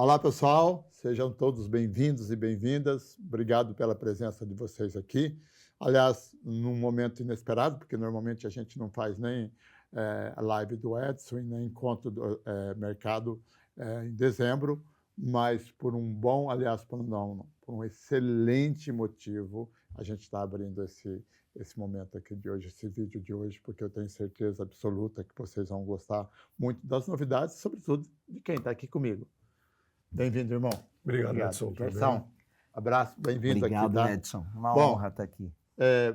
Olá, pessoal, sejam todos bem-vindos e bem-vindas. Obrigado pela presença de vocês aqui. Aliás, num momento inesperado, porque normalmente a gente não faz nem a live do Edson e nem encontro do mercado em dezembro, mas por um bom, aliás, por um excelente motivo, a gente está abrindo esse momento aqui de hoje, esse vídeo de hoje, porque eu tenho certeza absoluta que vocês vão gostar muito das novidades, sobretudo de quem está aqui comigo. Bem-vindo, irmão. Obrigado, Edson. Gerson, abraço, bem-vindo aqui. Obrigado, tá? Edson. Uma honra estar aqui.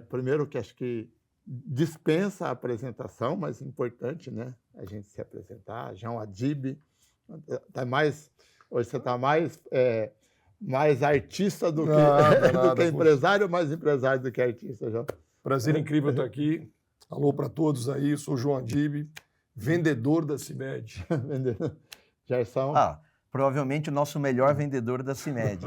Primeiro que acho que dispensa a apresentação, mas importante, né? A gente se apresentar. João Adib, hoje você está mais artista do que empresário, mais empresário do que artista, João. Prazer incrível estar aqui. Alô para todos aí, sou João Adib, vendedor da CIMED. Gerson. Provavelmente o nosso melhor vendedor da CIMED.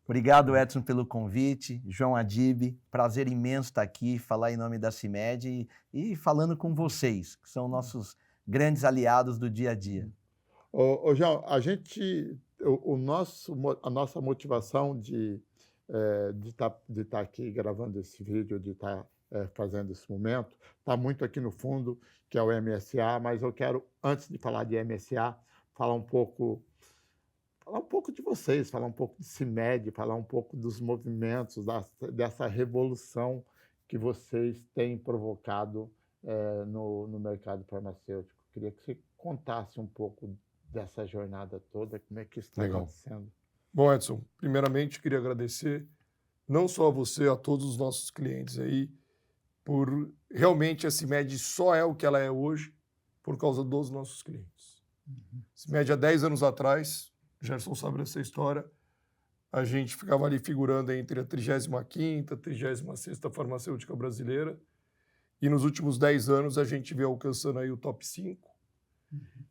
Obrigado, Edson, pelo convite. João Adib, prazer imenso estar aqui, falar em nome da CIMED e falando com vocês, que são nossos grandes aliados do dia a dia. João, a nossa motivação de estar aqui gravando esse vídeo, de estar fazendo esse momento, está muito aqui no fundo, que é o MSA, mas eu quero, antes de falar de MSA, falar um pouco de vocês, falar um pouco de CIMED, falar um pouco dos movimentos, dessa revolução que vocês têm provocado no mercado farmacêutico. Queria que você contasse um pouco dessa jornada toda, como é que isso está acontecendo. Bom, Edson, primeiramente queria agradecer não só a você, a todos os nossos clientes aí, por realmente a CIMED só é o que ela é hoje por causa dos nossos clientes. CIMED há 10 anos atrás, Gerson sabe dessa história, a gente ficava ali figurando entre a 35ª e 36ª farmacêutica brasileira, e nos últimos 10 anos a gente vem alcançando aí o top 5,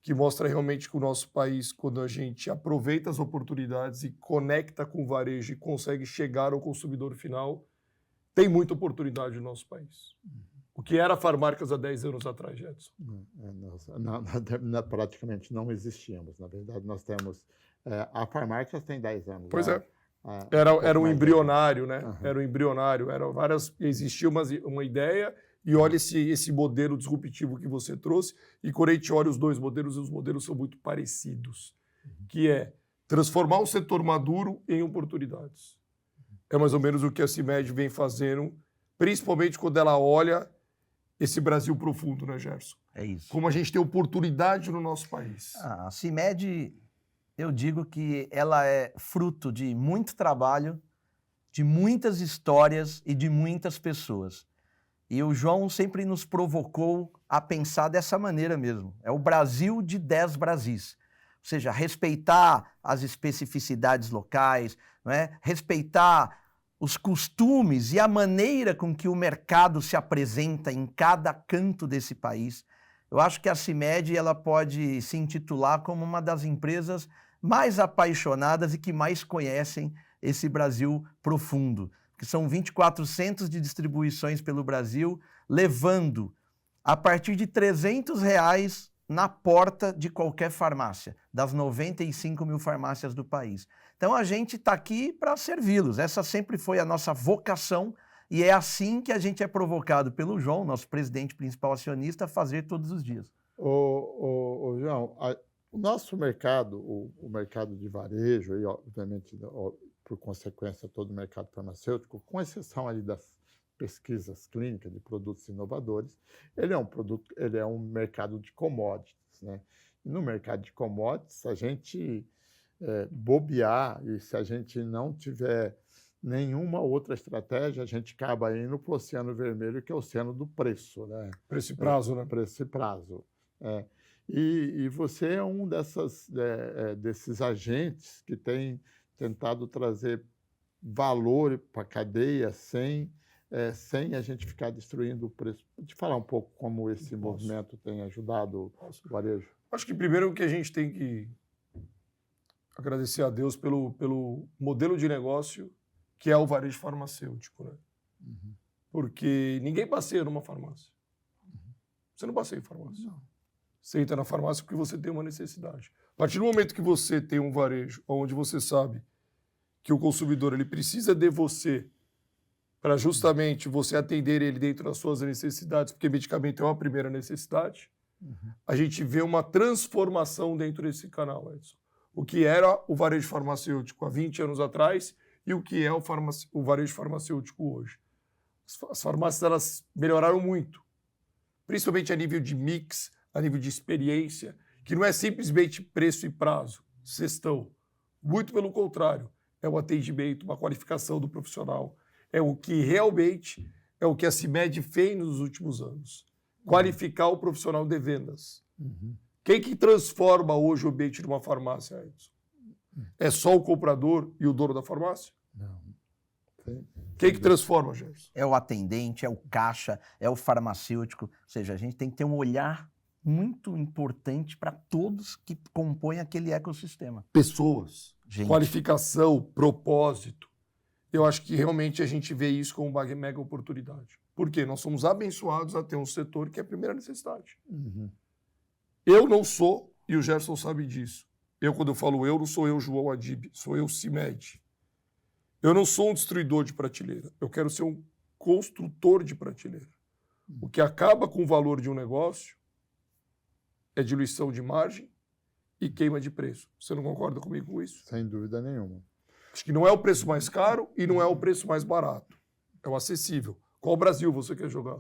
que mostra realmente que o nosso país, quando a gente aproveita as oportunidades e conecta com o varejo e consegue chegar ao consumidor final, tem muita oportunidade no nosso país. O que era a Farmarcas há 10 anos atrás, Edson? Praticamente não existíamos. Na verdade, nós temos... a Farmarcas tem 10 anos. Pois é. Era um embrionário, né? Era um embrionário. Existia uma ideia e olha esse modelo disruptivo que você trouxe e quando a gente olha os dois modelos, e os modelos são muito parecidos, que é transformar o setor maduro em oportunidades. É mais ou menos o que a CIMED vem fazendo, principalmente quando ela olha esse Brasil profundo, né, Gerson? É isso. Como a gente tem oportunidade no nosso país. A CIMED, eu digo que ela é fruto de muito trabalho, de muitas histórias e de muitas pessoas. E o João sempre nos provocou a pensar dessa maneira mesmo. É o Brasil de 10 Brasis. Ou seja, respeitar as especificidades locais, não é? Respeitar os costumes e a maneira com que o mercado se apresenta em cada canto desse país. Eu acho que a CIMED ela pode se intitular como uma das empresas mais apaixonadas e que mais conhecem esse Brasil profundo. Que são 24 centros de distribuições pelo Brasil, levando a partir de R$300 na porta de qualquer farmácia, das 95 mil farmácias do país. Então a gente está aqui para servi-los. Essa sempre foi a nossa vocação e é assim que a gente é provocado pelo João, nosso presidente principal acionista, a fazer todos os dias. João, o nosso mercado, o mercado de varejo, e obviamente por consequência todo o mercado farmacêutico, com exceção ali das pesquisas clínicas de produtos inovadores, ele é um mercado de commodities, né? E no mercado de commodities, a gente bobear e se a gente não tiver nenhuma outra estratégia, a gente acaba indo para o oceano vermelho, que é o oceano do preço, né? Preço e prazo, né? Preço e prazo. E você é um desses agentes que tem tentado trazer valor para a cadeia sem a gente ficar destruindo o preço. Pode falar um pouco como esse movimento tem ajudado o varejo? Acho que primeiro o que a gente tem que agradecer a Deus pelo modelo de negócio que é o varejo farmacêutico, né? Porque ninguém passeia numa farmácia. Você não passeia em farmácia. Não. Você entra na farmácia porque você tem uma necessidade. A partir do momento que você tem um varejo onde você sabe que o consumidor ele precisa de você para justamente você atender ele dentro das suas necessidades, porque medicamento é uma primeira necessidade, a gente vê uma transformação dentro desse canal, Edson. O que era o varejo farmacêutico há 20 anos atrás e o que é o varejo farmacêutico hoje. As farmácias elas melhoraram muito, principalmente a nível de mix, a nível de experiência, que não é simplesmente preço e prazo, cestão. Muito pelo contrário, é o atendimento, uma qualificação do profissional. É o que realmente é o que a CIMED fez nos últimos anos. Qualificar o profissional de vendas. Quem que transforma hoje o ambiente de uma farmácia, Edson? É só o comprador e o dono da farmácia? Não. Quem que transforma, Gerson? É o atendente, é o caixa, é o farmacêutico. Ou seja, a gente tem que ter um olhar muito importante para todos que compõem aquele ecossistema. Pessoas, Gente. qualificação, propósito. Eu acho que realmente a gente vê isso como uma mega oportunidade. Por quê? Nós somos abençoados a ter um setor que é a primeira necessidade. Eu não sou, e o Gerson sabe disso. Quando eu falo eu, não sou eu, João Adib, sou eu, CIMED. Eu não sou um destruidor de prateleira. Eu quero ser um construtor de prateleira. O que acaba com o valor de um negócio é diluição de margem e queima de preço. Você não concorda comigo com isso? Sem dúvida nenhuma. Acho que não é o preço mais caro e não é o preço mais barato. É o acessível. Qual Brasil você quer jogar?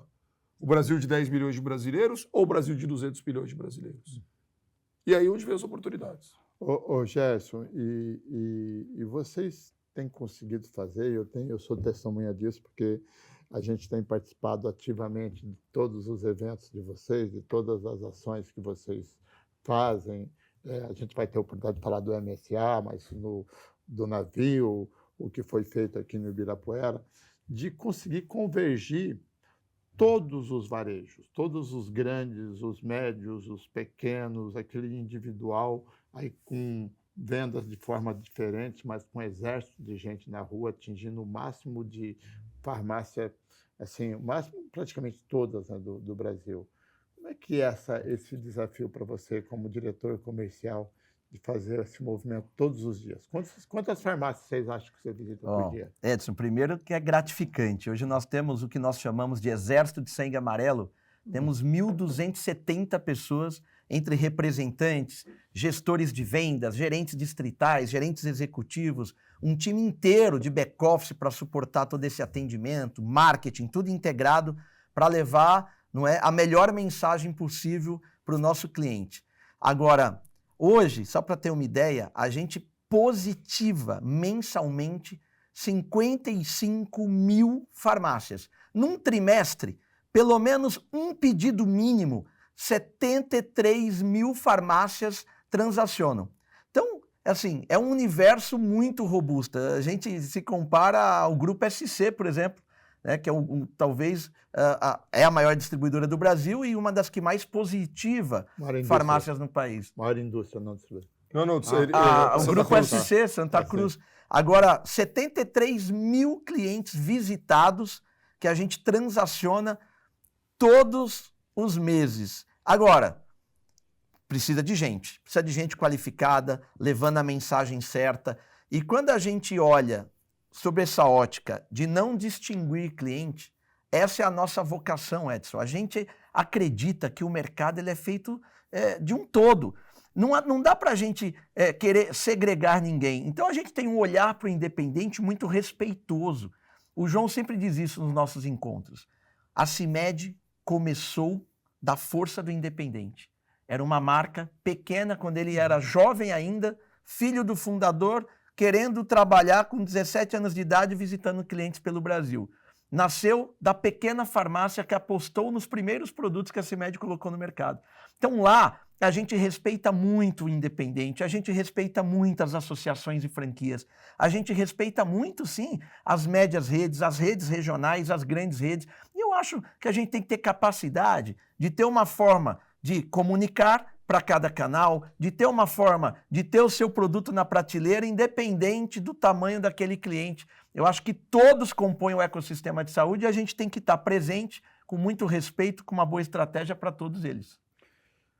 O Brasil de 10 milhões de brasileiros ou o Brasil de 200 milhões de brasileiros? E aí onde vem as oportunidades? Ô Gerson, e vocês têm conseguido fazer, eu sou testemunha disso, porque a gente tem participado ativamente de todos os eventos de vocês, de todas as ações que vocês fazem. A gente vai ter a oportunidade de falar do MSA, mas do navio, o que foi feito aqui no Ibirapuera, de conseguir convergir todos os varejos, todos os grandes, os médios, os pequenos, aquele individual, aí com vendas de forma diferente, mas com um exército de gente na rua, atingindo o máximo de farmácia, assim, o máximo, praticamente todas, né, do Brasil. Como é que é esse desafio para você, como diretor comercial, de fazer esse movimento todos os dias? Quantas farmácias vocês acham que você visita por dia? Edson, primeiro que é gratificante. Hoje nós temos o que nós chamamos de Exército de Sangue Amarelo. Temos 1.270 pessoas, entre representantes, gestores de vendas, gerentes distritais, gerentes executivos, um time inteiro de back-office para suportar todo esse atendimento, marketing, tudo integrado para levar, não é, a melhor mensagem possível para o nosso cliente. Agora, hoje, só para ter uma ideia, a gente positiva mensalmente 55 mil farmácias. Num trimestre, pelo menos um pedido mínimo, 73 mil farmácias transacionam. Então, assim, é um universo muito robusto. A gente se compara ao Grupo SC, por exemplo, né, que é talvez é a maior distribuidora do Brasil e uma das que mais positiva farmácias no país. Maior indústria, não distribuidora. Não, o Grupo SC, Santa Cruz. Agora, 73 mil clientes visitados que a gente transaciona todos os meses. Agora, precisa de gente qualificada, levando a mensagem certa. E quando a gente olha sobre essa ótica de não distinguir cliente, essa é a nossa vocação, Edson. A gente acredita que o mercado ele é feito de um todo. Não dá para a gente querer segregar ninguém. Então a gente tem um olhar para o independente muito respeitoso. O João sempre diz isso nos nossos encontros. A CIMED começou da força do independente. Era uma marca pequena quando ele era jovem ainda, filho do fundador, querendo trabalhar com 17 anos de idade, visitando clientes pelo Brasil. Nasceu da pequena farmácia que apostou nos primeiros produtos que a CIMED colocou no mercado. Então lá, a gente respeita muito o independente, a gente respeita muito as associações e franquias, a gente respeita muito, sim, as médias redes, as redes regionais, as grandes redes. E eu acho que a gente tem que ter capacidade de ter uma forma de comunicar para cada canal, de ter uma forma de ter o seu produto na prateleira, independente do tamanho daquele cliente. Eu acho que todos compõem o ecossistema de saúde e a gente tem que estar presente, com muito respeito, com uma boa estratégia para todos eles.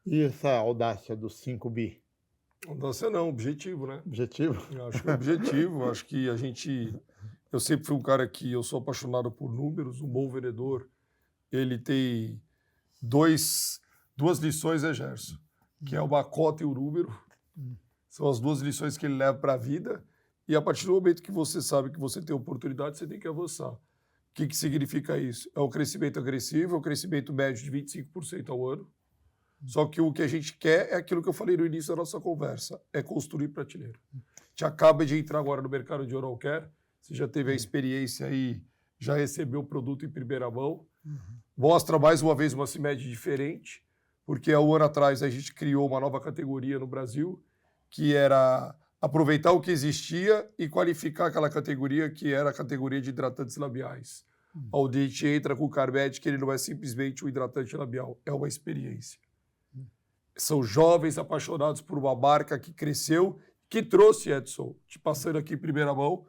E essa audácia dos 5 bi? Mudança não, objetivo, né? Objetivo? Eu acho que é objetivo. Acho que a gente... Eu sempre fui um cara que eu sou apaixonado por números. Um bom vendedor, ele tem duas lições, né, Gerson? Que é uma cota e o número. São as duas lições que ele leva para a vida. E a partir do momento que você sabe que você tem oportunidade, você tem que avançar. O que significa isso? É o crescimento agressivo, é o crescimento médio de 25% ao ano. Só que o que a gente quer é aquilo que eu falei no início da nossa conversa, é construir prateleira. A gente acaba de entrar agora no mercado de oral care, você já teve a experiência aí, já recebeu o produto em primeira mão. Mostra mais uma vez uma CIMED diferente, porque há um ano atrás a gente criou uma nova categoria no Brasil, que era aproveitar o que existia e qualificar aquela categoria que era a categoria de hidratantes labiais. Onde a gente entra com o Carmed, que ele não é simplesmente um hidratante labial, é uma experiência. São jovens apaixonados por uma marca que cresceu, que trouxe, Edson, te passando aqui em primeira mão,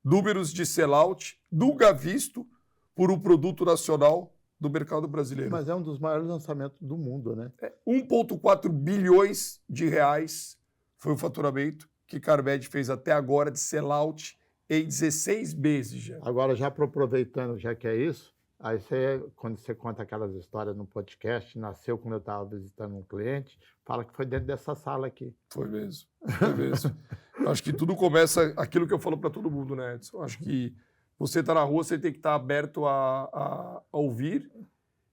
números de sellout nunca visto por um produto nacional do mercado brasileiro. Mas é um dos maiores lançamentos do mundo, né? 1,4 bilhões de reais foi o faturamento que Carmed fez até agora de sellout em 16 meses já. Agora, já aproveitando, já que é isso, aí quando você conta aquelas histórias no podcast, nasceu quando eu estava visitando um cliente, fala que foi dentro dessa sala aqui. Foi mesmo, foi mesmo. Acho que tudo começa, aquilo que eu falo para todo mundo, né, Edson? Acho que você está na rua, você tem que estar aberto a ouvir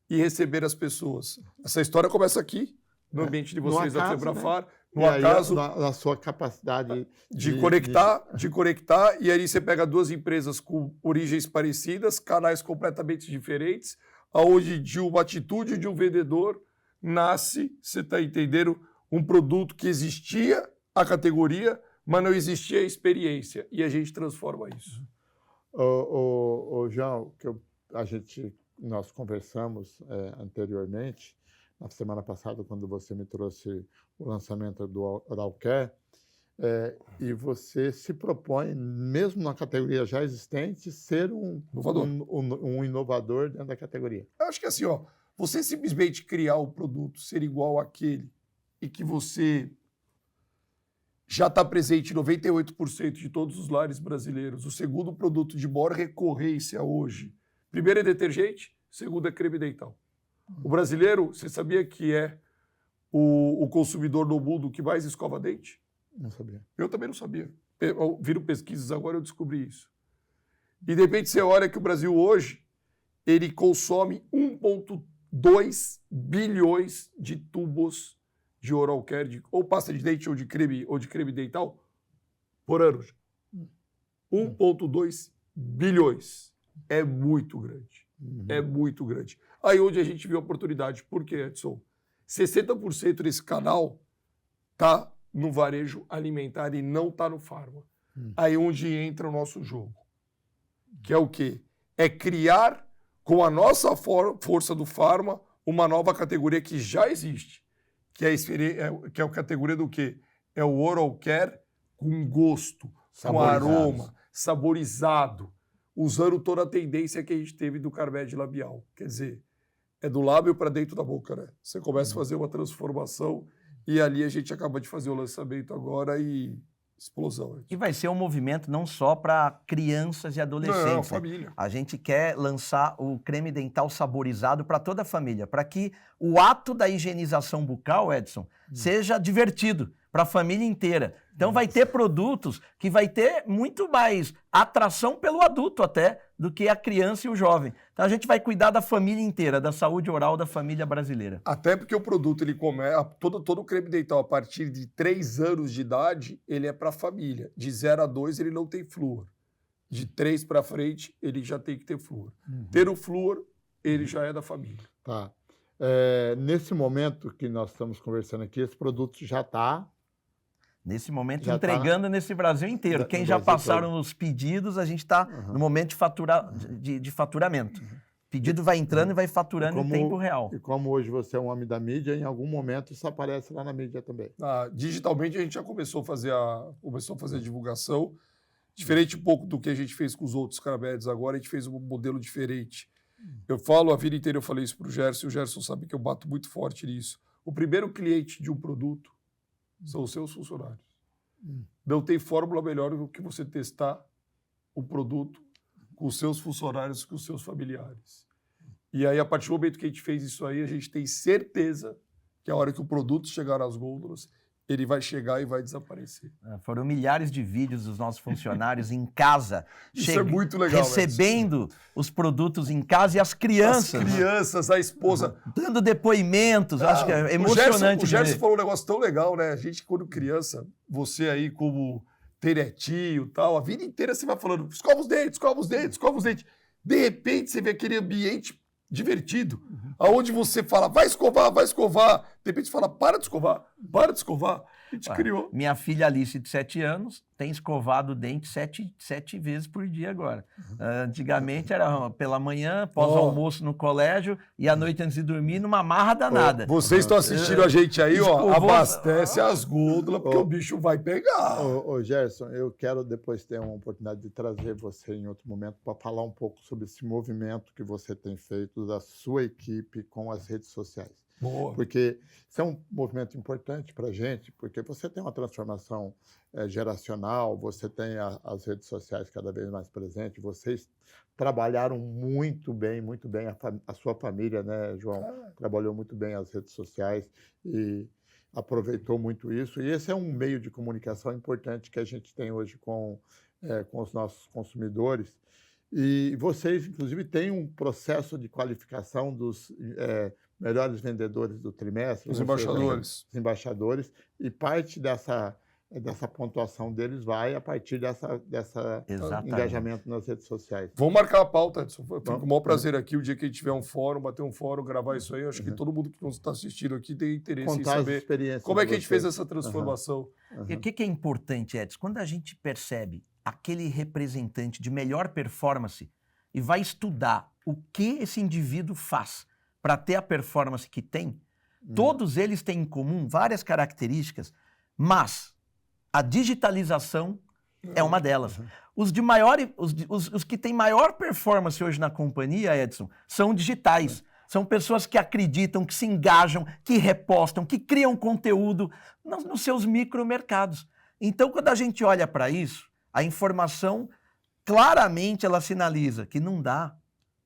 e receber as pessoas. Essa história começa aqui, no ambiente de vocês da Febrafar, no acaso, na sua capacidade de conectar, e aí você pega duas empresas com origens parecidas, canais completamente diferentes, aonde de uma atitude de um vendedor nasce, você está entendendo, um produto que existia a categoria, mas não existia a experiência, e a gente transforma isso. João, nós conversamos anteriormente, na semana passada, quando você me trouxe o lançamento do Oral Care, e você se propõe, mesmo na categoria já existente, ser um inovador dentro da categoria. Eu acho que assim, você simplesmente criar o produto, ser igual àquele, e que você já está presente em 98% de todos os lares brasileiros. O segundo produto de maior recorrência hoje, primeiro é detergente, segundo é creme dental. O brasileiro, você sabia que é o consumidor no mundo que mais escova dente? Não sabia. Eu também não sabia. Viram pesquisas agora, eu descobri isso. E de repente você olha que o Brasil hoje, ele consome 1,2 bilhões de tubos de oral care, ou pasta de dente ou de creme dental, por ano. 1,2 bilhões. É muito grande. É muito grande. Aí onde a gente viu a oportunidade. Por quê, Edson? 60% desse canal está no varejo alimentar e não está no farma. Aí onde entra o nosso jogo. Que é o quê? É criar, com a nossa força do farma, uma nova categoria que já existe. Que é a categoria do quê? É o oral care com gosto, com aroma, saborizado, usando toda a tendência que a gente teve do Carmed labial. Quer dizer, é do lábio para dentro da boca, né? Você começa a fazer uma transformação e ali a gente acaba de fazer o lançamento agora e explosão. E vai ser um movimento não só para crianças e adolescentes. Não, família. A gente quer lançar o creme dental saborizado para toda a família, para que o ato da higienização bucal, Edson, seja divertido para a família inteira. Então vai ter produtos que vai ter muito mais atração pelo adulto até do que a criança e o jovem. Então a gente vai cuidar da família inteira, da saúde oral da família brasileira. Até porque o produto, ele começa, todo o creme dental a partir de 3 anos de idade, ele é para a família. De 0 a 2 ele não tem flúor. De 3 para frente ele já tem que ter flúor. Ter o flúor, ele já é da família. Tá. Nesse momento que nós estamos conversando aqui, esse produto já está... Nesse momento, já entregando nesse Brasil inteiro. Quem já passaram os pedidos, a gente está no momento de faturamento. O pedido vai entrando e vai faturando em tempo real. E como hoje você é um homem da mídia, em algum momento isso aparece lá na mídia também. Digitalmente a gente já começou a fazer a divulgação. Diferente um pouco do que a gente fez com os outros Carmeds agora, a gente fez um modelo diferente. Eu falo, a vida inteira eu falei isso para o Gerson, e o Gerson sabe que eu bato muito forte nisso. O primeiro cliente de um produto são os seus funcionários. Não tem fórmula melhor do que você testar o produto com os seus funcionários, com os seus familiares. E aí, a partir do momento que a gente fez isso aí, a gente tem certeza que a hora que o produto chegar às gôndolas, ele vai chegar e vai desaparecer. Foram milhares de vídeos dos nossos funcionários em casa, Isso é muito legal, recebendo os produtos em casa e as crianças. As crianças, a esposa. Dando depoimentos, acho que é emocionante. O Gerson falou um negócio tão legal, né? A gente, quando criança, você aí como tem netinho e tal, a vida inteira você vai falando, escova os dentes, escova os dentes, escova os dentes. De repente, você vê aquele ambiente divertido, aonde você fala, vai escovar, de repente você fala, para de escovar, a gente criou. Minha filha Alice, de 7 anos, tem escovado o dente 7 vezes por dia agora. Antigamente era pela manhã, pós-almoço no colégio, e à noite antes de dormir, numa marra danada. Vocês estão assistindo a gente aí, ó, abastece as gôndolas, porque o bicho vai pegar. Ô, Gerson, eu quero depois ter uma oportunidade de trazer você em outro momento para falar um pouco sobre esse movimento que você tem feito da sua equipe com as redes sociais. Boa. Porque isso é um movimento importante para a gente, porque você tem uma transformação geracional, você tem as redes sociais cada vez mais presentes, vocês trabalharam muito bem a sua família, né, João? Trabalhou muito bem as redes sociais e aproveitou muito isso. E esse é um meio de comunicação importante que a gente tem hoje com os nossos consumidores. E vocês, inclusive, têm um processo de qualificação dos melhores vendedores do trimestre. Os embaixadores. Os embaixadores. E parte dessa pontuação deles vai a partir dessa engajamento nas redes sociais. Vamos marcar a pauta, Edson. Fico com o maior prazer aqui, o dia que a gente tiver um fórum, bater um fórum, gravar isso aí. Eu acho que todo mundo que está assistindo aqui tem interesse em saber como é que a gente fez essa transformação. E o que é importante, Edson? Quando a gente percebe aquele representante de melhor performance e vai estudar o que esse indivíduo faz para ter a performance que tem, todos eles têm em comum várias características, mas a digitalização é uma delas. Os que têm maior performance hoje na companhia, Edson, são digitais. São pessoas que acreditam, que se engajam, que repostam, que criam conteúdo nos seus micromercados. Então, quando a gente olha para isso, a informação, claramente, ela sinaliza que não dá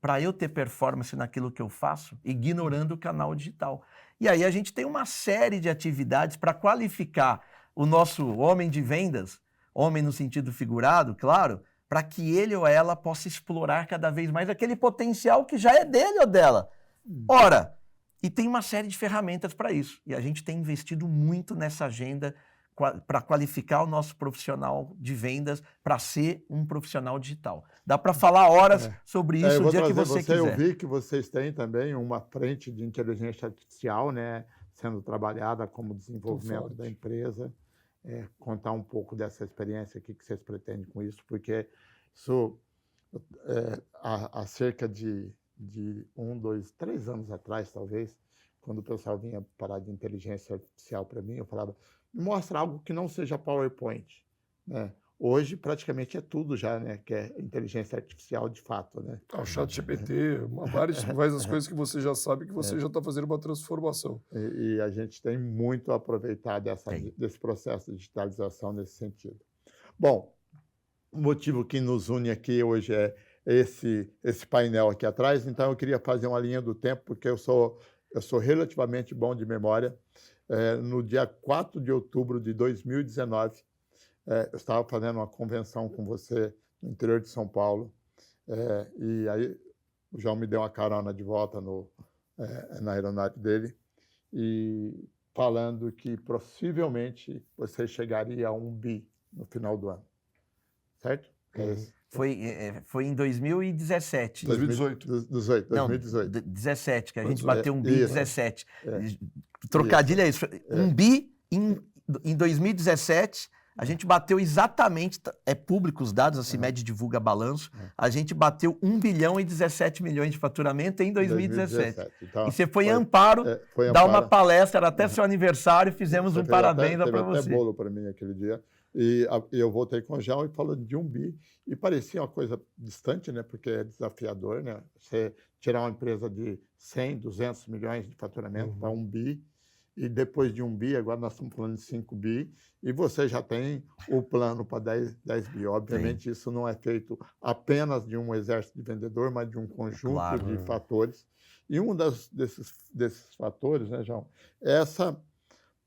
para eu ter performance naquilo que eu faço, ignorando o canal digital. E aí a gente tem uma série de atividades para qualificar o nosso homem de vendas, homem no sentido figurado, claro, para que ele ou ela possa explorar cada vez mais aquele potencial que já é dele ou dela. Ora, e tem uma série de ferramentas para isso. E a gente tem investido muito nessa agenda para qualificar o nosso profissional de vendas para ser um profissional digital. Dá para falar horas sobre isso o dia que você quiser. Eu vi que vocês têm também uma frente de inteligência artificial, né, sendo trabalhada como desenvolvimento da empresa. Contar um pouco dessa experiência aqui que vocês pretendem com isso, porque isso há cerca de 1, 2, 3 anos atrás, talvez, quando o pessoal vinha falar de inteligência artificial para mim, eu falava, me mostra algo que não seja PowerPoint, né? Hoje, praticamente, é tudo já, né? Que é inteligência artificial de fato, né? O ChatGPT, várias coisas que você já sabe que você já está fazendo uma transformação. E a gente tem muito a aproveitar desse processo de digitalização nesse sentido. Bom, o motivo que nos une aqui hoje é esse painel aqui atrás, então eu queria fazer uma linha do tempo, porque eu sou relativamente bom de memória. No dia 4 de outubro de 2019, eu estava fazendo uma convenção com você no interior de São Paulo, e aí o João me deu uma carona de volta na aeronave dele, e falando que possivelmente você chegaria a 1 bi no final do ano, certo? Foi em 2017. 2018. 2017, que a gente bateu 1 bi em 2017. Trocadilho é isso. 1 bi em 2017, a gente bateu exatamente, é público os dados, a CIMED divulga balanço, a gente bateu 1 bilhão e 17 milhões de faturamento em 2017. Então, e você foi em Amparo, dar uma palestra, era até seu aniversário, fizemos um parabéns para você. Teve até bolo para mim aquele dia. E eu voltei com o João e falando de 1 bi, e parecia uma coisa distante, né? Porque é desafiador, né? Você tirar uma empresa de 100, 200 milhões de faturamento para 1 bi, e depois de 1 bi, agora nós estamos falando de 5 bi, e você já tem o plano para 10 bi. Obviamente, isso não é feito apenas de um exército de vendedor, mas de um conjunto Claro. de fatores. E um desses fatores, né, João, é essa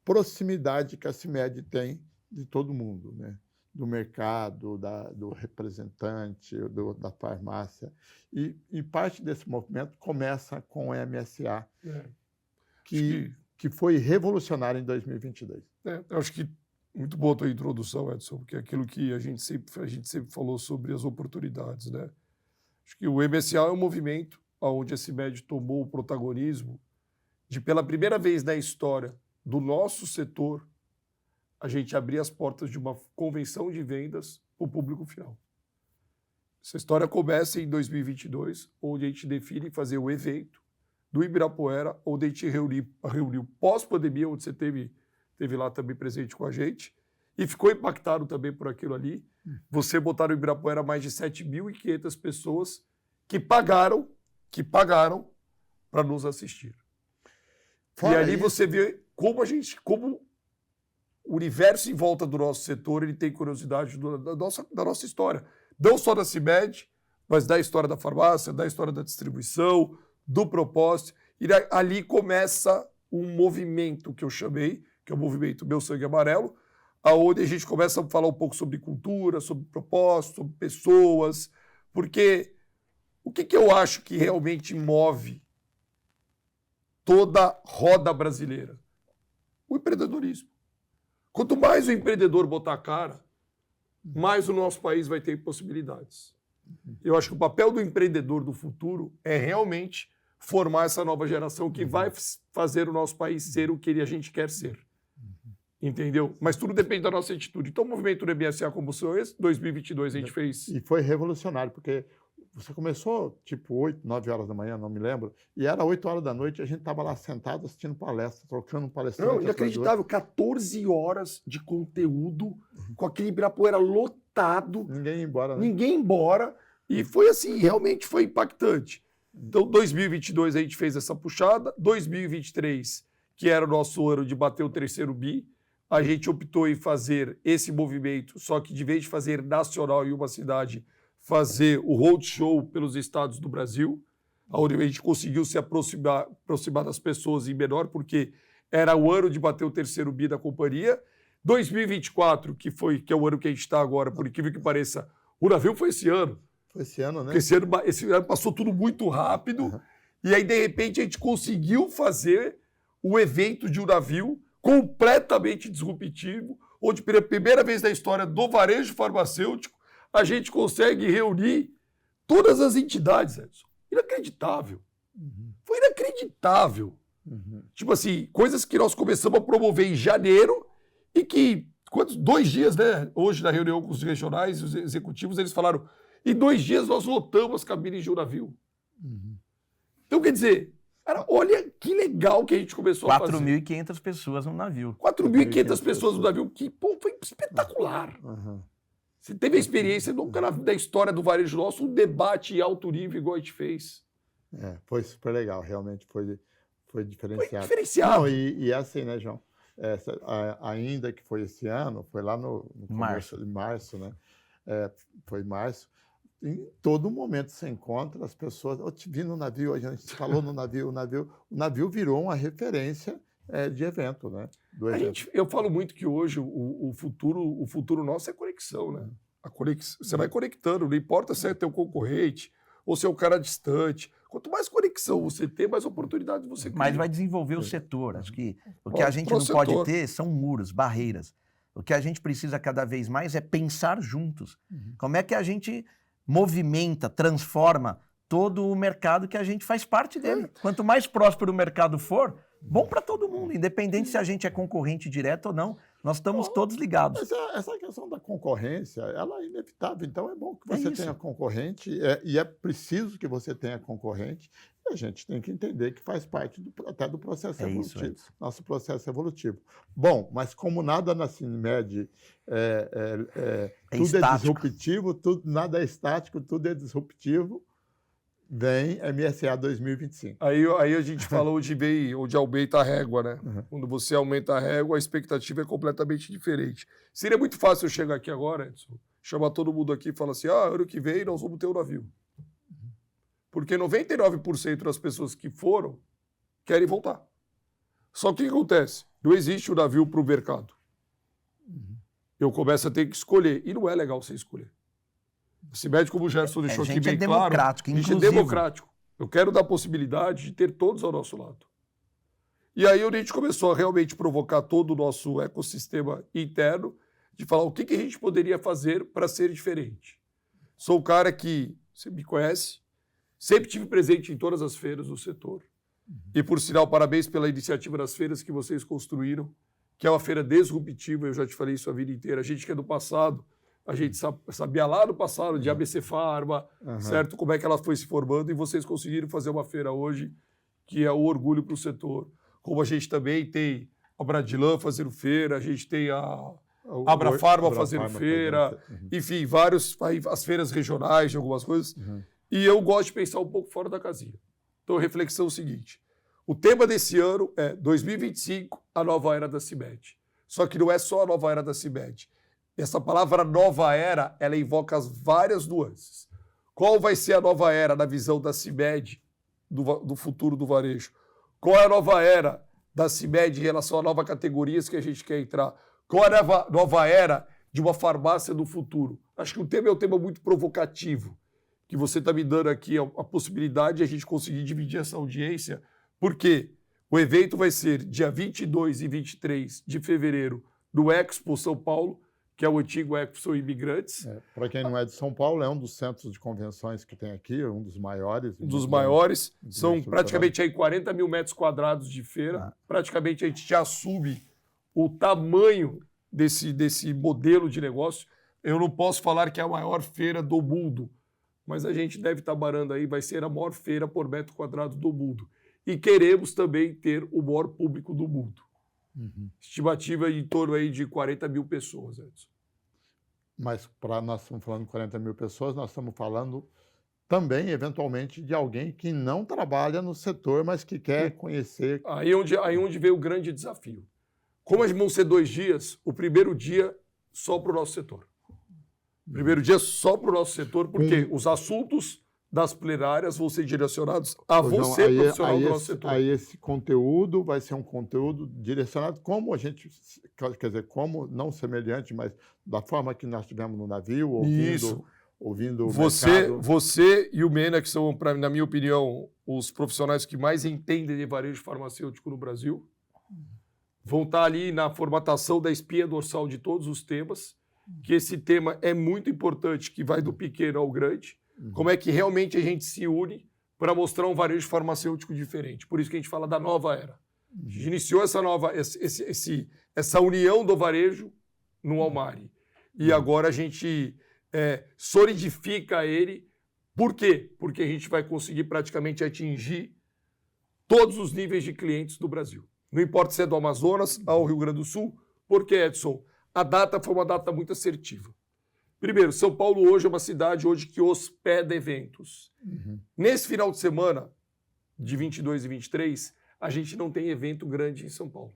proximidade que a CIMED tem de todo mundo, né? Do mercado, do representante, da farmácia. E parte desse movimento começa com o MSA, que foi revolucionário em 2022. Eu acho que muito boa a tua introdução, Edson, porque é aquilo que a gente sempre falou sobre as oportunidades, né? Acho que o MSA é um movimento onde a CIMED tomou o protagonismo de, pela primeira vez na história do nosso setor, a gente abrir as portas de uma convenção de vendas para o público final. Essa história começa em 2022, onde a gente define fazer o evento do Ibirapuera, onde a gente reuniu pós-pandemia, onde você teve lá também presente com a gente, e ficou impactado também por aquilo ali. Você botar no Ibirapuera mais de 7.500 pessoas que pagaram para nos assistir. Fora e ali isso, você vê como o universo em volta do nosso setor ele tem curiosidade da nossa história. Não só da CIMED, mas da história da farmácia, da história da distribuição, do propósito. E ali começa um movimento que eu chamei, que é o movimento Meu Sangue Amarelo, aonde a gente começa a falar um pouco sobre cultura, sobre propósito, sobre pessoas, porque o que eu acho que realmente move toda a roda brasileira? O empreendedorismo. Quanto mais o empreendedor botar a cara, mais o nosso país vai ter possibilidades. Eu acho que o papel do empreendedor do futuro é realmente formar essa nova geração que vai fazer o nosso país ser o que a gente quer ser. Entendeu? Mas tudo depende da nossa atitude. Então, o movimento do MSA como sou esse, 2022 a gente fez... E foi revolucionário, porque você começou tipo 8, 9 horas da manhã, não me lembro, e era 8 horas da noite e a gente estava lá sentado assistindo palestra, trocando palestrante. Não, inacreditável. 14 horas de conteúdo com aquele Ibirapuera lotado. Ninguém ia embora, né? Ninguém ia embora. E foi assim, realmente foi impactante. Então, 2022 a gente fez essa puxada. 2023, que era o nosso ano de bater o 3º bi, a gente optou em fazer esse movimento, só que de vez de fazer nacional em uma cidade, fazer o roadshow pelos estados do Brasil, onde a gente conseguiu se aproximar das pessoas em menor, porque era o ano de bater o 3º bi da companhia. 2024, que é o ano que a gente está agora, por incrível que pareça, o navio foi esse ano. Foi esse ano, né? Porque esse ano passou tudo muito rápido, e aí, de repente, a gente conseguiu fazer o evento de um navio completamente disruptivo, onde pela primeira vez na história do varejo farmacêutico, a gente consegue reunir todas as entidades, Edson. Inacreditável. Foi inacreditável. Tipo assim, coisas que nós começamos a promover em janeiro e que, 2 dias, né? Hoje, na reunião com os regionais e os executivos, eles falaram, em 2 dias nós lotamos as cabines de um navio. Então, quer dizer, olha que legal que a gente começou a fazer. 4.500 pessoas no navio. 4.500 pessoas no navio, que pô, foi espetacular. Você teve a experiência nunca da história do varejo nosso, um debate em alto nível igual a gente fez. Foi super legal, realmente foi diferenciado. Foi diferenciado. Não, e assim, né, João? Ainda que foi esse ano, foi lá no começo de março, né? Foi março. Em todo momento você encontra as pessoas. Eu te vi no navio, a gente falou no navio, o navio virou uma referência de evento, né? Eu falo muito que hoje o futuro nosso é conexão, né? Você vai conectando, não importa se é teu concorrente ou se é um cara distante. Quanto mais conexão você ter, mais oportunidades você cria. Mas vai desenvolver o setor. Acho que o que a gente não pode ter são muros, barreiras. O que a gente precisa cada vez mais é pensar juntos. Como é que a gente movimenta, transforma todo o mercado que a gente faz parte dele. Quanto mais próspero o mercado for, bom para todo mundo, independente se a gente é concorrente direto ou não. Nós estamos todos ligados. Mas essa questão da concorrência, ela é inevitável. Então, é bom que você tenha concorrente e é preciso que você tenha concorrente. E a gente tem que entender que faz parte até do processo evolutivo. Nosso processo evolutivo. Bom, mas como nada na CIMED tudo é disruptivo, nada é estático, tudo é disruptivo. vem MSA 2025. Aí a gente fala onde aumenta a régua, né? Uhum. Quando você aumenta a régua, a expectativa é completamente diferente. Seria muito fácil eu chegar aqui agora, Edson, chamar todo mundo aqui e falar assim, ano que vem nós vamos ter um navio. Porque 99% das pessoas que foram querem voltar. Só que o que acontece? Não existe o navio para o mercado. Eu começo a ter que escolher. E não é legal você escolher. A CIMED, como o Gerson deixou aqui bem claro, a gente é democrático. Eu quero dar a possibilidade de ter todos ao nosso lado. E aí a gente começou a realmente provocar todo o nosso ecossistema interno de falar o que a gente poderia fazer para ser diferente. Sou um cara que, você me conhece, sempre tive presente em todas as feiras do setor. E, por sinal, parabéns pela iniciativa das feiras que vocês construíram, que é uma feira disruptiva, eu já te falei isso a vida inteira. A gente que é do passado, a gente sabia lá no passado de ABC Pharma, certo? Como é que ela foi se formando, e vocês conseguiram fazer uma feira hoje que é o orgulho para o setor. Como a gente também tem a Bradilan fazendo feira, a gente tem a Abrafarma fazendo feira, enfim, as feiras regionais de algumas coisas. E eu gosto de pensar um pouco fora da casinha. Então, a reflexão é o seguinte. O tema desse ano é 2025, a nova era da CIMED. Só que não é só a nova era da CIMED. Essa palavra nova era, ela invoca as várias nuances. Qual vai ser a nova era na visão da CIMED do futuro do varejo? Qual é a nova era da CIMED em relação a novas categorias que a gente quer entrar? Qual é a nova era de uma farmácia do futuro? Acho que o tema é um tema muito provocativo, que você está me dando aqui a possibilidade de a gente conseguir dividir essa audiência, porque o evento vai ser dia 22 e 23 de fevereiro no Expo São Paulo, que é o antigo Expo Imigrantes. Para quem não é de São Paulo, é um dos centros de convenções que tem aqui, um dos maiores. Um dos maiores. São praticamente aí 40 mil metros quadrados de feira. Praticamente a gente já assume o tamanho desse modelo de negócio. Eu não posso falar que é a maior feira do mundo, mas a gente deve estar barando aí, vai ser a maior feira por metro quadrado do mundo. E queremos também ter o maior público do mundo. Estimativa em torno aí de 40 mil pessoas, Edson. Mas nós estamos falando de 40 mil pessoas, nós estamos falando também, eventualmente, de alguém que não trabalha no setor, mas que quer conhecer. Aí onde veio o grande desafio. Como vão ser 2 dias, o primeiro dia só para o nosso setor. O primeiro dia só para o nosso setor, porque os assuntos das plenárias vão ser direcionados a você, profissional do nosso setor. Aí esse conteúdo vai ser um conteúdo direcionado como a gente, quer dizer, como não semelhante, mas da forma que nós tivemos no navio, ouvindo você e o Mena, que são, na minha opinião, os profissionais que mais entendem de varejo farmacêutico no Brasil, vão estar ali na formatação da espinha dorsal de todos os temas, que esse tema é muito importante, que vai do pequeno ao grande. Como é que realmente a gente se une para mostrar um varejo farmacêutico diferente. Por isso que a gente fala da nova era. A gente iniciou essa união do varejo no Almari. E agora a gente solidifica ele. Por quê? Porque a gente vai conseguir praticamente atingir todos os níveis de clientes do Brasil. Não importa se é do Amazonas ao Rio Grande do Sul, porque, Edson, a data foi uma data muito assertiva. Primeiro, São Paulo hoje é uma cidade que hospeda eventos. Nesse final de semana, de 22 e 23, a gente não tem evento grande em São Paulo.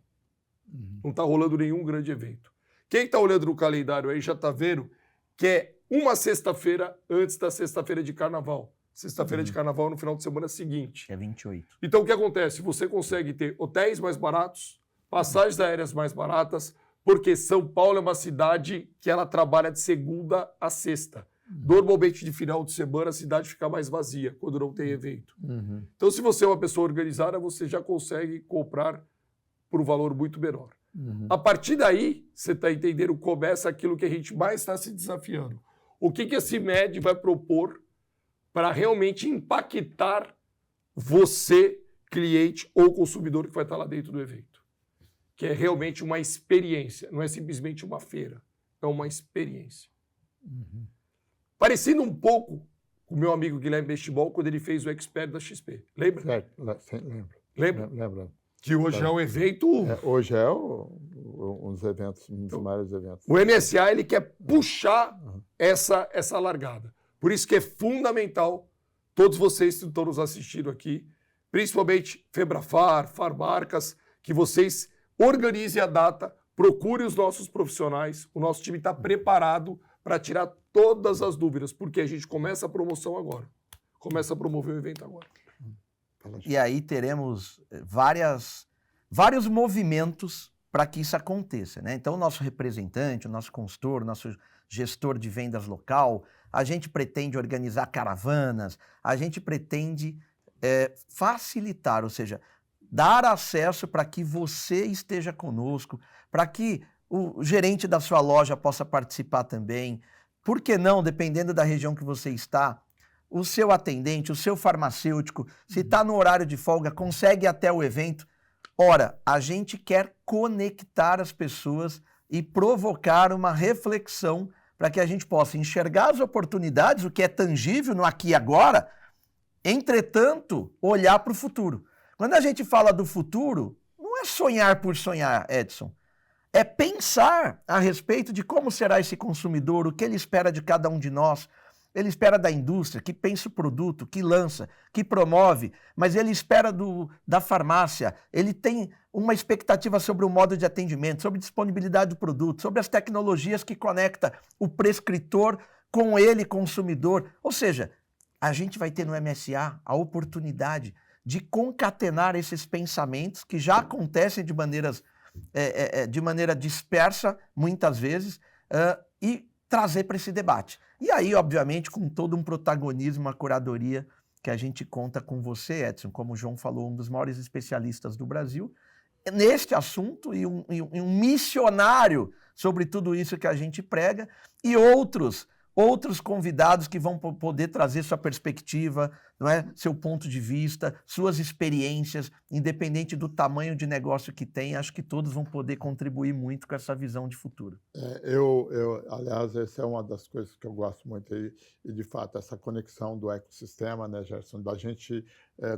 Não está rolando nenhum grande evento. Quem está olhando no calendário aí já está vendo que é uma sexta-feira antes da sexta-feira de carnaval. Sexta-feira de carnaval no final de semana seguinte. É 28. Então, o que acontece? Você consegue ter hotéis mais baratos, passagens aéreas mais baratas, porque São Paulo é uma cidade que ela trabalha de segunda a sexta. Normalmente, de final de semana, a cidade fica mais vazia, quando não tem evento. Então, se você é uma pessoa organizada, você já consegue comprar por um valor muito menor. A partir daí, você está entendendo, começa aquilo que a gente mais está se desafiando. O que a CIMED vai propor para realmente impactar você, cliente ou consumidor que vai estar lá dentro do evento? Que é realmente uma experiência, não é simplesmente uma feira, é uma experiência. Parecido um pouco com o meu amigo Guilherme Bestibol, quando ele fez o Expert da XP. Lembra? Lembro. Lembra? Lembro. Que hoje é um evento... Hoje é um dos maiores eventos. O MSA ele quer puxar essa largada. Por isso que é fundamental todos vocês que estão nos assistindo aqui, principalmente Febrafar, Farmarcas, que vocês organizem a data, procurem os nossos profissionais, o nosso time está preparado para tirar todas as dúvidas, porque a gente começa a promoção agora, começa a promover o evento agora. E aí teremos vários movimentos para que isso aconteça, né? Então, o nosso representante, o nosso consultor, o nosso gestor de vendas local, a gente pretende organizar caravanas, a gente pretende facilitar, ou seja, dar acesso para que você esteja conosco, para que o gerente da sua loja possa participar também. Por que não, dependendo da região que você está, o seu atendente, o seu farmacêutico, se está no horário de folga, consegue ir até o evento. Ora, a gente quer conectar as pessoas e provocar uma reflexão para que a gente possa enxergar as oportunidades, o que é tangível no aqui e agora, entretanto, olhar para o futuro. Quando a gente fala do futuro, não é sonhar por sonhar, Edson. É pensar a respeito de como será esse consumidor, o que ele espera de cada um de nós. Ele espera da indústria, que pensa o produto, que lança, que promove, mas ele espera da farmácia, ele tem uma expectativa sobre o modo de atendimento, sobre disponibilidade do produto, sobre as tecnologias que conecta o prescritor com ele, consumidor. Ou seja, a gente vai ter no MSA a oportunidade de concatenar esses pensamentos que já acontecem de maneira dispersa, muitas vezes, e trazer para esse debate. E aí, obviamente, com todo um protagonismo, uma curadoria que a gente conta com você, Edson, como o João falou, um dos maiores especialistas do Brasil, neste assunto e um missionário sobre tudo isso que a gente prega, e outros convidados que vão poder trazer sua perspectiva, não é? Seu ponto de vista, suas experiências, independente do tamanho de negócio que tem, acho que todos vão poder contribuir muito com essa visão de futuro. Aliás, essa é uma das coisas que eu gosto muito aí, e de fato, essa conexão do ecossistema, né, Gerson, da gente,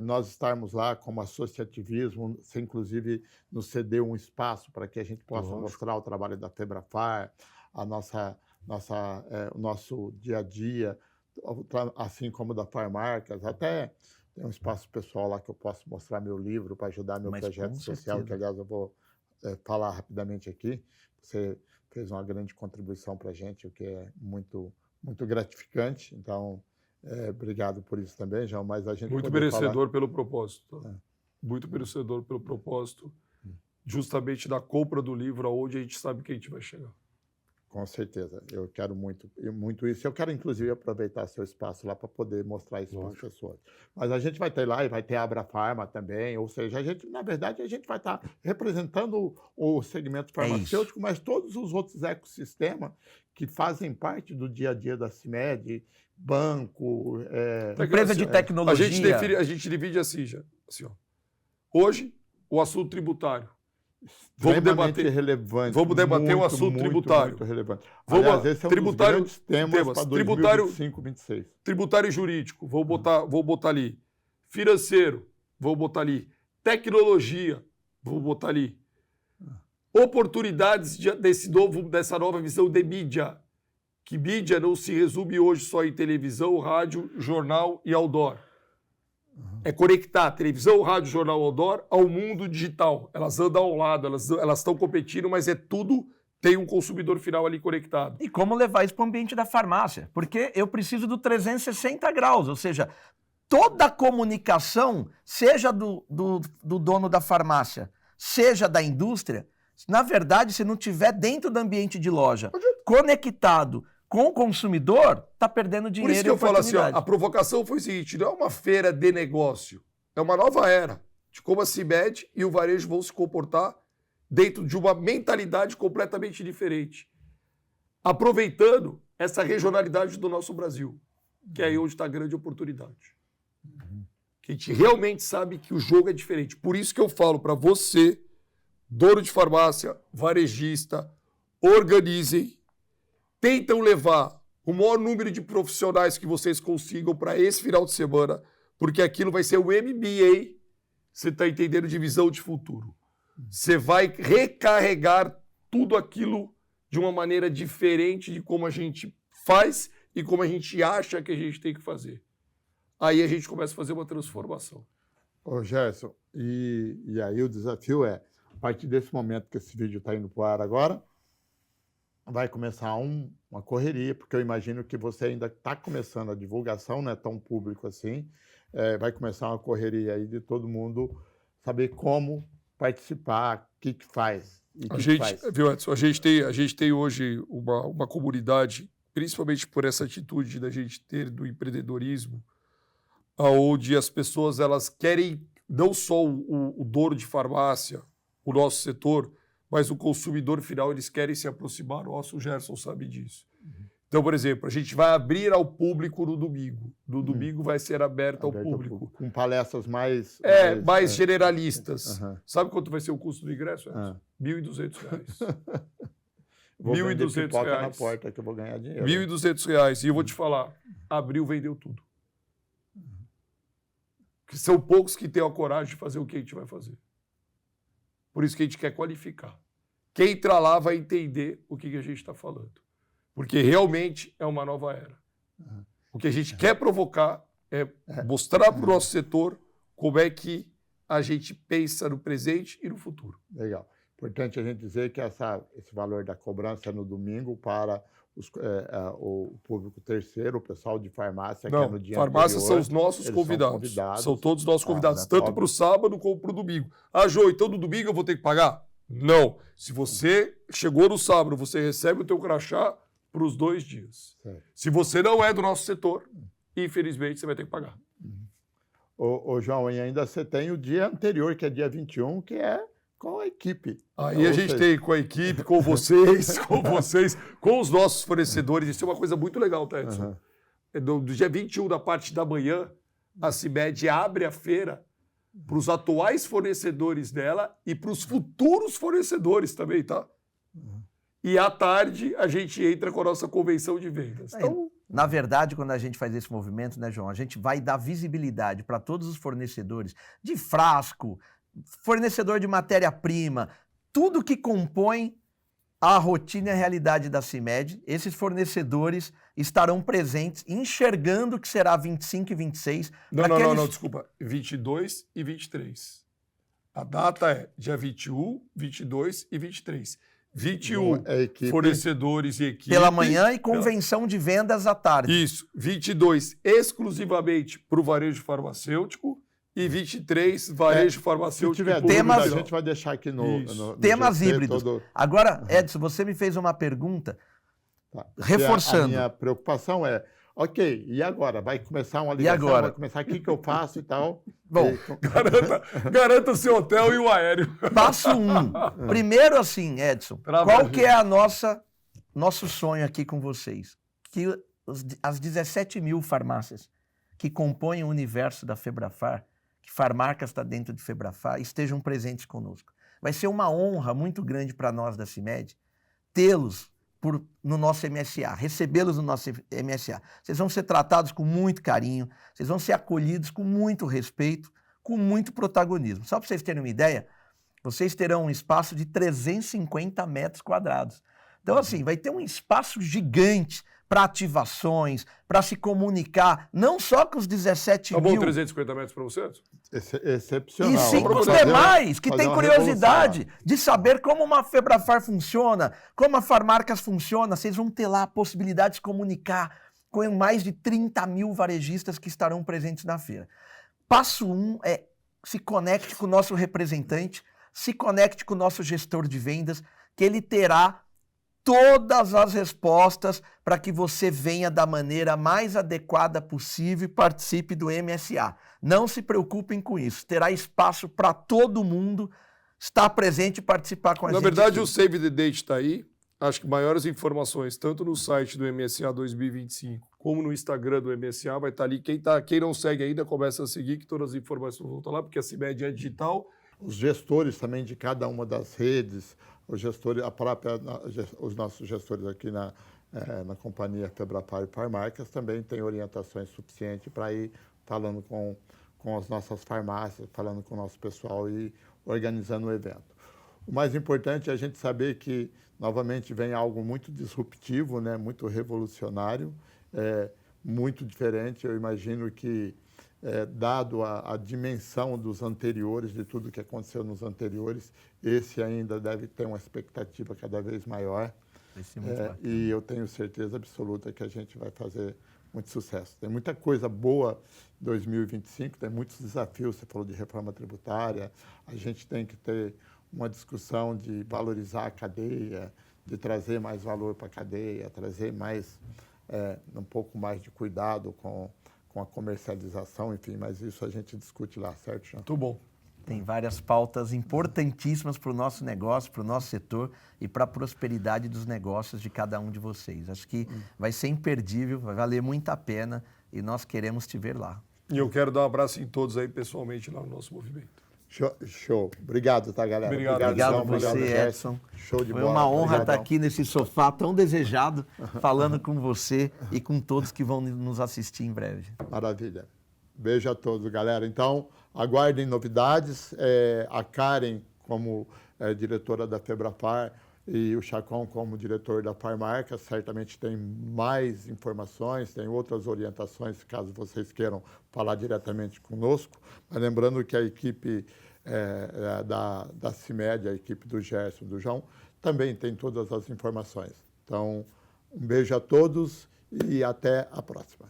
nós estarmos lá como associativismo, se inclusive nos ceder um espaço para que a gente possa mostrar o trabalho da Febrafar, o nosso dia a dia, assim como da Farmarcas, até tem um espaço pessoal lá que eu posso mostrar meu livro para ajudar meu projeto social, que aliás eu vou falar rapidamente aqui. Você fez uma grande contribuição para a gente, o que é muito, muito gratificante, então obrigado por isso também, João, mas a gente muito merecedor pelo propósito, muito merecedor pelo propósito, justamente da compra do livro, aonde a gente sabe que a gente vai chegar. Com certeza, eu quero muito isso. Eu quero, inclusive, aproveitar seu espaço lá para poder mostrar isso para as pessoas. Mas a gente vai ter lá e vai ter a Abrafarma também, ou seja, na verdade, a gente vai estar representando o segmento farmacêutico, mas todos os outros ecossistemas que fazem parte do dia a dia da CIMED, banco... empresa de tecnologia. A gente divide assim, já. Assim, ó. Hoje, o assunto tributário. Vamos debater o assunto tributário. Muito relevante. Aliás, esse é um dos grandes temas para 2025-26. Tributário e jurídico, vou botar ali. Financeiro, vou botar ali. Tecnologia, vou botar ali. Oportunidades dessa nova visão de mídia. Que mídia não se resume hoje só em televisão, rádio, jornal e outdoor. É conectar televisão, rádio, jornal, outdoor ao mundo digital. Elas andam ao lado, elas estão competindo, mas tudo tem um consumidor final ali conectado. E como levar isso para o ambiente da farmácia? Porque eu preciso do 360 graus, ou seja, toda a comunicação, seja do dono da farmácia, seja da indústria, na verdade, se não estiver dentro do ambiente de loja, conectado com o consumidor, está perdendo dinheiro. Por isso que eu falo assim, ó, a provocação foi o seguinte, não é uma feira de negócio, é uma nova era de como a CIMED e o varejo vão se comportar dentro de uma mentalidade completamente diferente, aproveitando essa regionalidade do nosso Brasil, que é aí onde está a grande oportunidade. Que a gente realmente sabe que o jogo é diferente. Por isso que eu falo para você, dono de farmácia, varejista, organizem, tentam levar o maior número de profissionais que vocês consigam para esse final de semana, porque aquilo vai ser o MBA, você está entendendo, de visão de futuro. Você vai recarregar tudo aquilo de uma maneira diferente de como a gente faz e como a gente acha que a gente tem que fazer. aí a gente começa a fazer uma transformação. Ô, Gerson, e aí o desafio é, a partir desse momento que esse vídeo está indo para o ar agora, vai começar uma correria, porque eu imagino que você ainda está começando a divulgação, não é tão público assim, vai começar uma correria aí de todo mundo saber como participar, o que faz. Viu, Edson, a gente tem hoje uma comunidade, principalmente por essa atitude da gente ter do empreendedorismo, onde as pessoas elas querem não só o dono de farmácia, o nosso setor, mas o consumidor final, eles querem se aproximar. Nosso Gerson sabe disso. Então, por exemplo, a gente vai abrir ao público no domingo. No domingo vai ser aberto ao público. Com palestras mais generalistas. Sabe quanto vai ser o custo do ingresso, Edson? R$1.200. Vou vender pipoca R$1.200 na porta que eu vou ganhar dinheiro. R$1.200. E eu vou te falar, abril vendeu tudo. Que são poucos que têm a coragem de fazer o que a gente vai fazer. Por isso que a gente quer qualificar. Quem entrar lá vai entender o que a gente está falando. Porque realmente é uma nova era. O que a gente quer provocar é mostrar para o nosso setor como é que a gente pensa no presente e no futuro. Legal. Importante a gente dizer que esse valor da cobrança é no domingo para o público terceiro, o pessoal de farmácia, que é no dia farmácia anterior. São os nossos convidados. São todos nossos convidados, tanto para o sábado como para o domingo. Ah, Jô, então no domingo eu vou ter que pagar? Não. Se você chegou no sábado, você recebe o teu crachá para os 2 dias. Certo. Se você não é do nosso setor, infelizmente você vai ter que pagar. Ô, João, e ainda você tem o dia anterior, que é dia 21, que é com a equipe. Aí a gente tem com a equipe, com vocês, com os nossos fornecedores. Isso é uma coisa muito legal, tá, Edson? Do dia 21, da parte da manhã, a CIMED abre a feira para os atuais fornecedores dela e para os futuros fornecedores também, tá? E à tarde a gente entra com a nossa convenção de vendas. Então, na verdade, quando a gente faz esse movimento, né, João, a gente vai dar visibilidade para todos os fornecedores de frasco, fornecedor de matéria-prima, tudo que compõe a rotina e a realidade da CIMED. Esses fornecedores estarão presentes, enxergando que será 25 e 26. Não, desculpa. 22 e 23. A data é dia 21, 22 e 23. 21, fornecedores e equipe. Pela manhã e convenção de vendas à tarde. Isso. 22, exclusivamente para o varejo farmacêutico. E 23, varejo farmacêutico. Se tiver dúvida, a gente vai deixar aqui no temas GC híbridos. Agora, Edson, você me fez uma pergunta reforçando. A minha preocupação é, ok, e agora? Vai começar uma ligação? Vai começar o que eu faço e tal? Bom, garanta o seu hotel e o aéreo. Passo 1. Primeiro assim, Edson, qual que é nosso sonho aqui com vocês? Que as 17 mil farmácias que compõem o universo da Febrafar, que Farmarcas está dentro de Febrafar, estejam presentes conosco. Vai ser uma honra muito grande para nós da CIMED tê-los no nosso MSA, recebê-los no nosso MSA. Vocês vão ser tratados com muito carinho, vocês vão ser acolhidos com muito respeito, com muito protagonismo. Só para vocês terem uma ideia, vocês terão um espaço de 350 metros quadrados. Então, assim, vai ter um espaço gigante para ativações, para se comunicar, não só com os 17 mil... Tá bom 350 metros para você? Excepcional. E sim com os demais, que têm curiosidade de saber como uma Febrafar funciona, como a Farmarcas funciona. Vocês vão ter lá a possibilidade de se comunicar com mais de 30 mil varejistas que estarão presentes na feira. Passo 1 é se conecte com o nosso representante, se conecte com o nosso gestor de vendas, que ele terá todas as respostas para que você venha da maneira mais adequada possível e participe do MSA. Não se preocupem com isso. Terá espaço para todo mundo estar presente e participar com a gente. Na verdade, o Save the Date está aí. Acho que maiores informações, tanto no site do MSA 2025, como no Instagram do MSA, vai estar ali. Quem não segue ainda, começa a seguir, que todas as informações vão estar lá, porque a CIMED é digital. Os gestores também de cada uma das redes, os nossos gestores aqui na companhia Febrafar e Farmarcas também têm orientações suficientes para ir falando com as nossas farmácias, falando com o nosso pessoal e organizando o evento. O mais importante é a gente saber que, novamente, vem algo muito disruptivo, né? Muito revolucionário, muito diferente. Eu imagino que dado a dimensão dos anteriores, de tudo que aconteceu nos anteriores, esse ainda deve ter uma expectativa cada vez maior. Vai ser muito bacana. E eu tenho certeza absoluta que a gente vai fazer muito sucesso. Tem muita coisa boa em 2025, tem muitos desafios. Você falou de reforma tributária, a gente tem que ter uma discussão de valorizar a cadeia, de trazer mais valor para a cadeia, trazer mais, um pouco mais de cuidado com a comercialização, enfim, mas isso a gente discute lá, certo, João? Muito bom. Tem várias pautas importantíssimas para o nosso negócio, para o nosso setor e para a prosperidade dos negócios de cada um de vocês. Acho que vai ser imperdível, vai valer muito a pena e nós queremos te ver lá. E eu quero dar um abraço em todos aí pessoalmente lá no nosso movimento. Show. Obrigado, tá, galera? Obrigado João, a você, Gerson. Edson. Show de Foi bola. uma honra Obrigadão. estar aqui nesse sofá tão desejado, falando com você e com todos que vão nos assistir em breve. Maravilha. Beijo a todos, galera. Então, aguardem novidades. A Karen, como diretora da Febrapar, e o Chacon, como diretor da Farmarca, certamente tem mais informações, tem outras orientações, caso vocês queiram falar diretamente conosco. Mas lembrando que a equipe da CIMED, a equipe do Gerson, do João, também tem todas as informações. Então, um beijo a todos e até a próxima.